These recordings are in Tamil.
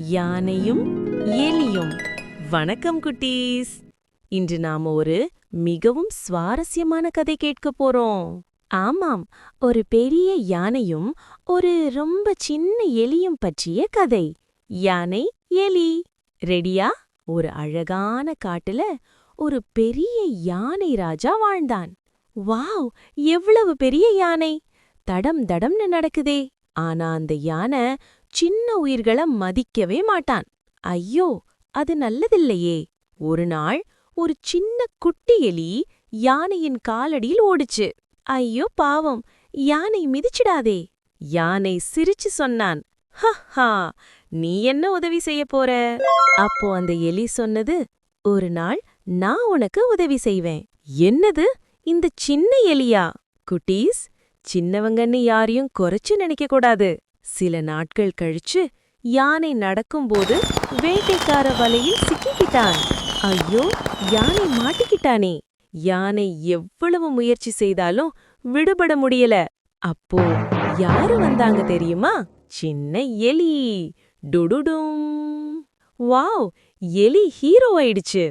யானையும் எலியும். வணக்கம் குட்டீஸ். இன்று நாம ஒரு மிகவும் சுவாரஸ்யமான கதை கேட்க போறோம். ஆமாம், ஒரு பெரிய யானையும் ஒரு ரொம்ப சின்ன எலியும் பற்றிய கதை. யானை, எலி. ரெடியா? ஒரு அழகான காட்டுல ஒரு பெரிய யானை ராஜா வாழ்ந்தான். வாவ், எவ்வளவு பெரிய யானை! தடம் தடம்னு நடக்குதே. ஆனா அந்த யானை சின்ன உயிர்களை மதிக்கவே மாட்டான். ஐயோ, அது நல்லதில்லையே. ஒரு நாள் ஒரு சின்ன குட்டி எலி யானையின் காலடியில் ஓடுச்சு. ஐயோ பாவம், யானை மிதிச்சிடாதே. யானை சிரிச்சு சொன்னான், ஹஹா, நீ என்ன உதவி செய்ய போற? அப்போ அந்த எலி சொன்னது, ஒரு நாள் நான் உனக்கு உதவி செய்வேன். என்னது, இந்த சின்ன எலியா? குட்டீஸ், சின்னவங்கன்னு யாரையும் குறைச்சு நினைக்க கூடாது. சில நாட்கள் கழிச்சு யானை நடக்கும்போது வேட்டைக்கார வலையில் சிக்கிக்கிட்டான். ஐயோ, யானை மாட்டிக்கிட்டானே. யானை எவ்வளவு முயற்சி செய்தாலும் விடுபட முடியல. அப்போ யாரு வந்தாங்க தெரியுமா? சின்ன எலி. டுடுடும். வாவ், எலி ஹீரோ ஆயிடுச்சு.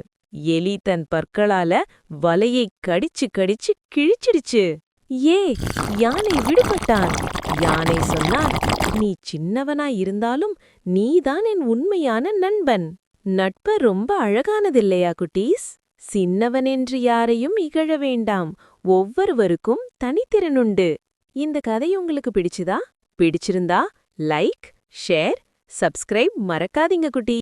எலி தன் பற்களால வலையை கடிச்சு கடிச்சு கிழிச்சிடுச்சு. ஏ, யானை விடுபட்டான். யானை சொன்னான், நீ சின்னவனா இருந்தாலும் நீதான் என் உண்மையான நண்பன். நட்பு ரொம்ப அழகானதில்லையா குட்டீஸ்? சின்னவனென்று யாரையும் இகழ வேண்டாம். ஒவ்வொருவருக்கும் தனித்திறனுண்டு. இந்த கதை உங்களுக்கு பிடிச்சுதா? பிடிச்சிருந்தா லைக், ஷேர், சப்ஸ்கிரைப் மறக்காதீங்க குட்டீ.